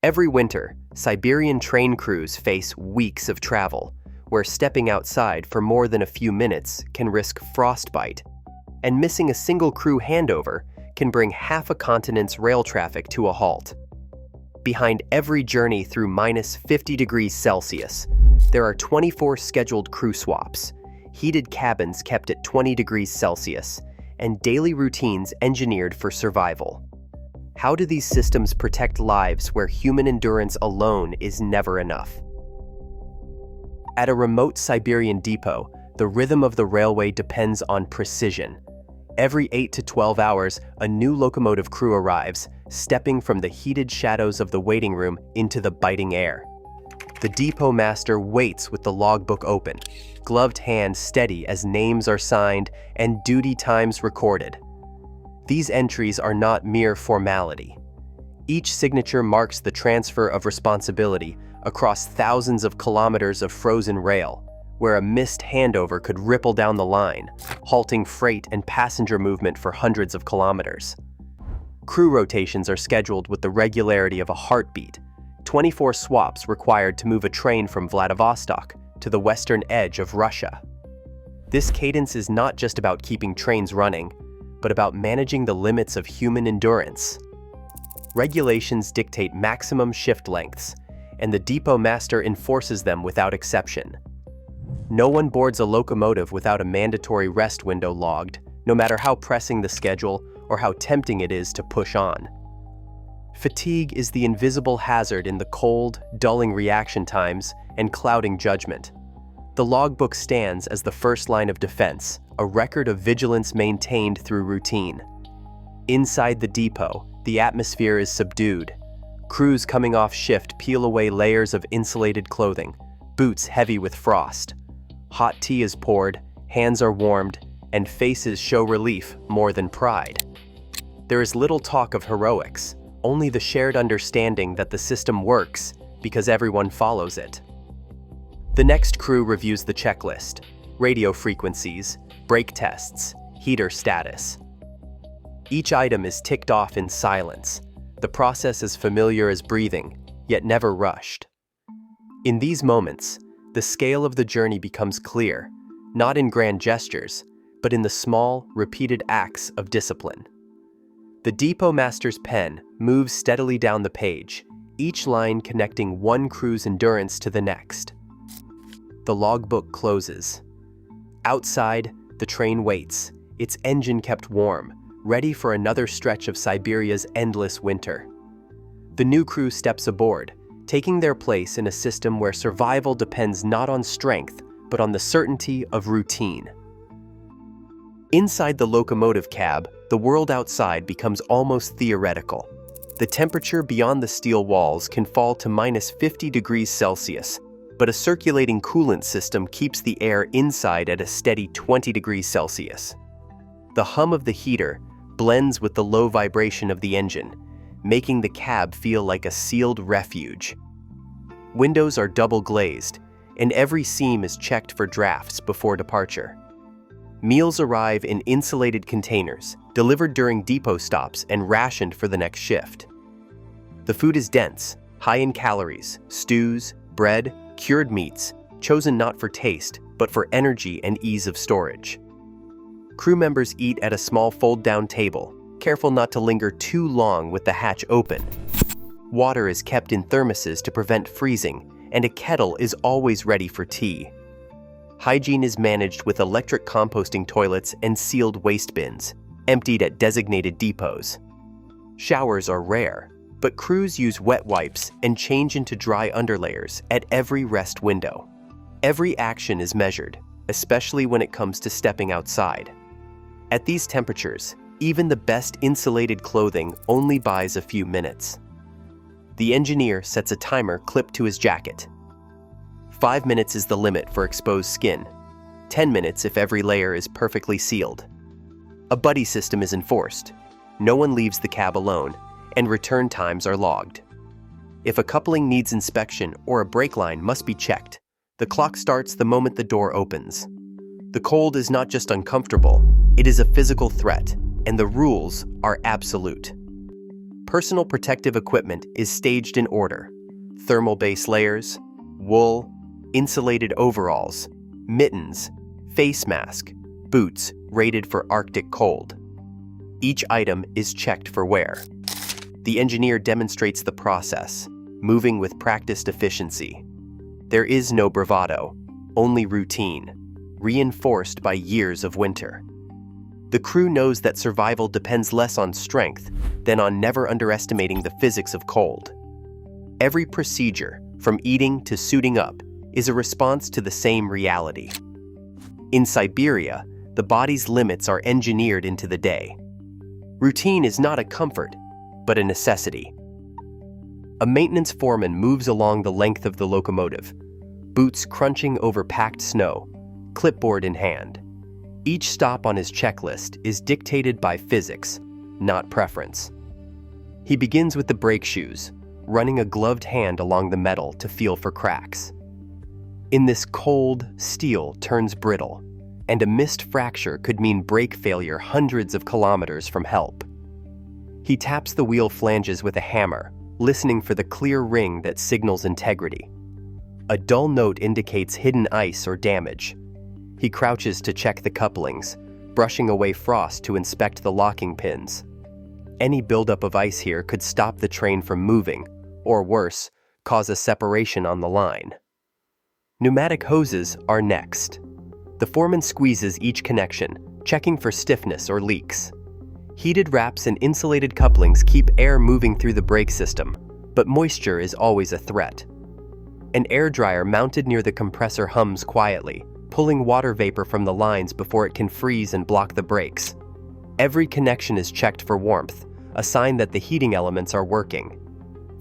Every winter, Siberian train crews face weeks of travel, where stepping outside for more than a few minutes can risk frostbite, and missing a single crew handover can bring half a continent's rail traffic to a halt. Behind every journey through minus 50 degrees Celsius, there are 24 scheduled crew swaps, heated cabins kept at 20 degrees Celsius, and daily routines engineered for survival. How do these systems protect lives where human endurance alone is never enough? At a remote Siberian depot, the rhythm of the railway depends on precision. Every 8 to 12 hours, a new locomotive crew arrives, stepping from the heated shadows of the waiting room into the biting air. The depot master waits with the logbook open, gloved hand steady as names are signed and duty times recorded. These entries are not mere formality. Each signature marks the transfer of responsibility across thousands of kilometers of frozen rail, where a missed handover could ripple down the line, halting freight and passenger movement for hundreds of kilometers. Crew rotations are scheduled with the regularity of a heartbeat, 24 swaps required to move a train from Vladivostok to the western edge of Russia. This cadence is not just about keeping trains running, but about managing the limits of human endurance. Regulations dictate maximum shift lengths, and the depot master enforces them without exception. No one boards a locomotive without a mandatory rest window logged, no matter how pressing the schedule or how tempting it is to push on. Fatigue is the invisible hazard in the cold, dulling reaction times and clouding judgment. The logbook stands as the first line of defense, a record of vigilance maintained through routine. Inside the depot, the atmosphere is subdued. Crews coming off shift peel away layers of insulated clothing, boots heavy with frost. Hot tea is poured, hands are warmed, and faces show relief more than pride. There is little talk of heroics, only the shared understanding that the system works because everyone follows it. The next crew reviews the checklist: radio frequencies, brake tests, heater status. Each item is ticked off in silence, the process as familiar as breathing, yet never rushed. In these moments, the scale of the journey becomes clear, not in grand gestures, but in the small, repeated acts of discipline. The depot master's pen moves steadily down the page, each line connecting one crew's endurance to the next. The logbook closes. Outside, the train waits, its engine kept warm, ready for another stretch of Siberia's endless winter. The new crew steps aboard, taking their place in a system where survival depends not on strength, but on the certainty of routine. Inside the locomotive cab, the world outside becomes almost theoretical. The temperature beyond the steel walls can fall to minus 50 degrees Celsius, but a circulating coolant system keeps the air inside at a steady 20 degrees Celsius. The hum of the heater blends with the low vibration of the engine, making the cab feel like a sealed refuge. Windows are double glazed, and every seam is checked for drafts before departure. Meals arrive in insulated containers, delivered during depot stops and rationed for the next shift. The food is dense, high in calories, stews, bread, cured meats, chosen not for taste, but for energy and ease of storage. Crew members eat at a small fold-down table, careful not to linger too long with the hatch open. Water is kept in thermoses to prevent freezing, and a kettle is always ready for tea. Hygiene is managed with electric composting toilets and sealed waste bins, emptied at designated depots. Showers are rare, but crews use wet wipes and change into dry underlayers at every rest window. Every action is measured, especially when it comes to stepping outside. At these temperatures, even the best insulated clothing only buys a few minutes. The engineer sets a timer clipped to his jacket. 5 minutes is the limit for exposed skin, 10 minutes if every layer is perfectly sealed. A buddy system is enforced. No one leaves the cab alone, and return times are logged. If a coupling needs inspection or a brake line must be checked, the clock starts the moment the door opens. The cold is not just uncomfortable, it is a physical threat, and the rules are absolute. Personal protective equipment is staged in order: thermal base layers, wool, insulated overalls, mittens, face mask, boots rated for Arctic cold. Each item is checked for wear. The engineer demonstrates the process, moving with practiced efficiency. There is no bravado, only routine, reinforced by years of winter. The crew knows that survival depends less on strength than on never underestimating the physics of cold. Every procedure, from eating to suiting up, is a response to the same reality. In Siberia, the body's limits are engineered into the day. Routine is not a comfort, but a necessity. A maintenance foreman moves along the length of the locomotive, boots crunching over packed snow, clipboard in hand. Each stop on his checklist is dictated by physics, not preference. He begins with the brake shoes, running a gloved hand along the metal to feel for cracks. In this cold, steel turns brittle, and a missed fracture could mean brake failure hundreds of kilometers from help. He taps the wheel flanges with a hammer, listening for the clear ring that signals integrity. A dull note indicates hidden ice or damage. He crouches to check the couplings, brushing away frost to inspect the locking pins. Any buildup of ice here could stop the train from moving, or worse, cause a separation on the line. Pneumatic hoses are next. The foreman squeezes each connection, checking for stiffness or leaks. Heated wraps and insulated couplings keep air moving through the brake system, but moisture is always a threat. An air dryer mounted near the compressor hums quietly, pulling water vapor from the lines before it can freeze and block the brakes. Every connection is checked for warmth, a sign that the heating elements are working.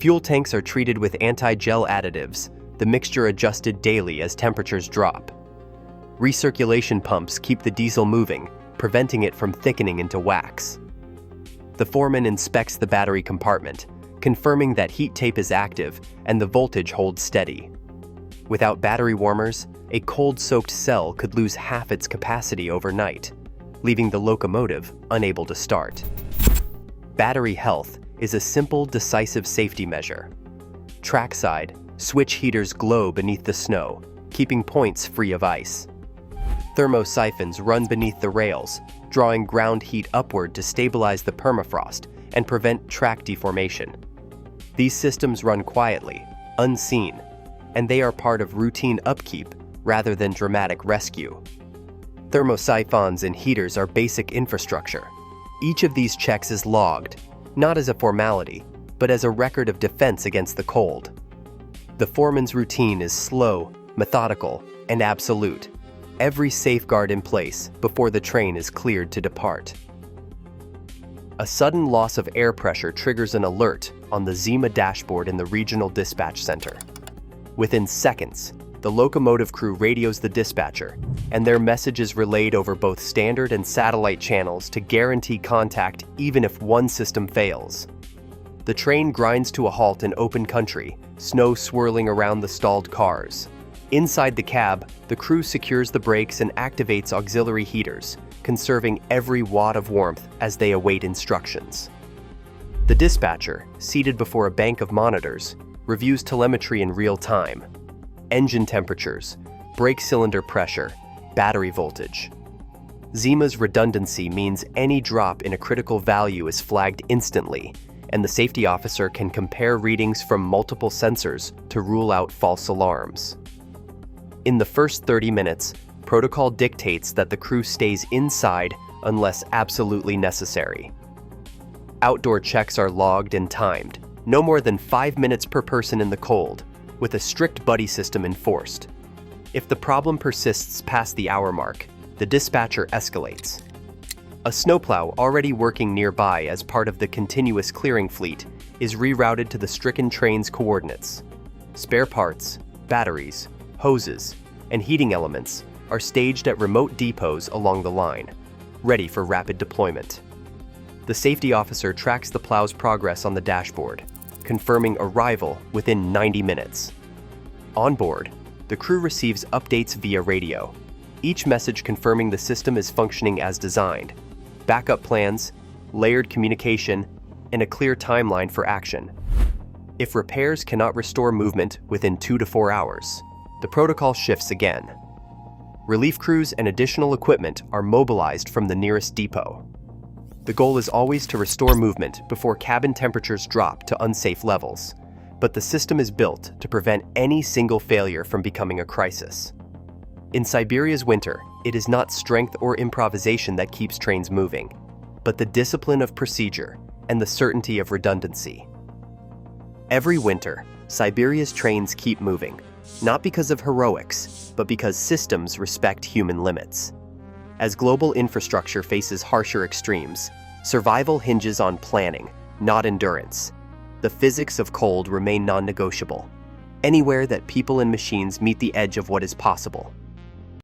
Fuel tanks are treated with anti-gel additives, the mixture adjusted daily as temperatures drop. Recirculation pumps keep the diesel moving, preventing it from thickening into wax. The foreman inspects the battery compartment, confirming that heat tape is active and the voltage holds steady. Without battery warmers, a cold-soaked cell could lose half its capacity overnight, leaving the locomotive unable to start. Battery health is a simple, decisive safety measure. Trackside, switch heaters glow beneath the snow, keeping points free of ice. Thermosyphons run beneath the rails, drawing ground heat upward to stabilize the permafrost and prevent track deformation. These systems run quietly, unseen, and they are part of routine upkeep rather than dramatic rescue. Thermosyphons and heaters are basic infrastructure. Each of these checks is logged, not as a formality, but as a record of defense against the cold. The foreman's routine is slow, methodical, and absolute. Every safeguard in place before the train is cleared to depart. A sudden loss of air pressure triggers an alert on the Zima dashboard in the regional dispatch center. Within seconds, the locomotive crew radios the dispatcher, and their message is relayed over both standard and satellite channels to guarantee contact even if one system fails. The train grinds to a halt in open country, snow swirling around the stalled cars. Inside the cab, the crew secures the brakes and activates auxiliary heaters, conserving every watt of warmth as they await instructions. The dispatcher, seated before a bank of monitors, reviews telemetry in real time. Engine temperatures, brake cylinder pressure, battery voltage. Zima's redundancy means any drop in a critical value is flagged instantly, and the safety officer can compare readings from multiple sensors to rule out false alarms. In the first 30 minutes, protocol dictates that the crew stays inside unless absolutely necessary. Outdoor checks are logged and timed, no more than 5 minutes per person in the cold, with a strict buddy system enforced. If the problem persists past the hour mark, the dispatcher escalates. A snowplow already working nearby as part of the continuous clearing fleet is rerouted to the stricken train's coordinates. Spare parts, batteries, hoses, and heating elements are staged at remote depots along the line, ready for rapid deployment. The safety officer tracks the plow's progress on the dashboard, confirming arrival within 90 minutes. On board, the crew receives updates via radio, each message confirming the system is functioning as designed. Backup plans, layered communication, and a clear timeline for action. If repairs cannot restore movement within 2 to 4 hours, the protocol shifts again. Relief crews and additional equipment are mobilized from the nearest depot. The goal is always to restore movement before cabin temperatures drop to unsafe levels, but the system is built to prevent any single failure from becoming a crisis. In Siberia's winter, it is not strength or improvisation that keeps trains moving, but the discipline of procedure and the certainty of redundancy. Every winter, Siberia's trains keep moving, not because of heroics, but because systems respect human limits. As global infrastructure faces harsher extremes, survival hinges on planning, not endurance. The physics of cold remain non-negotiable. Anywhere that people and machines meet the edge of what is possible,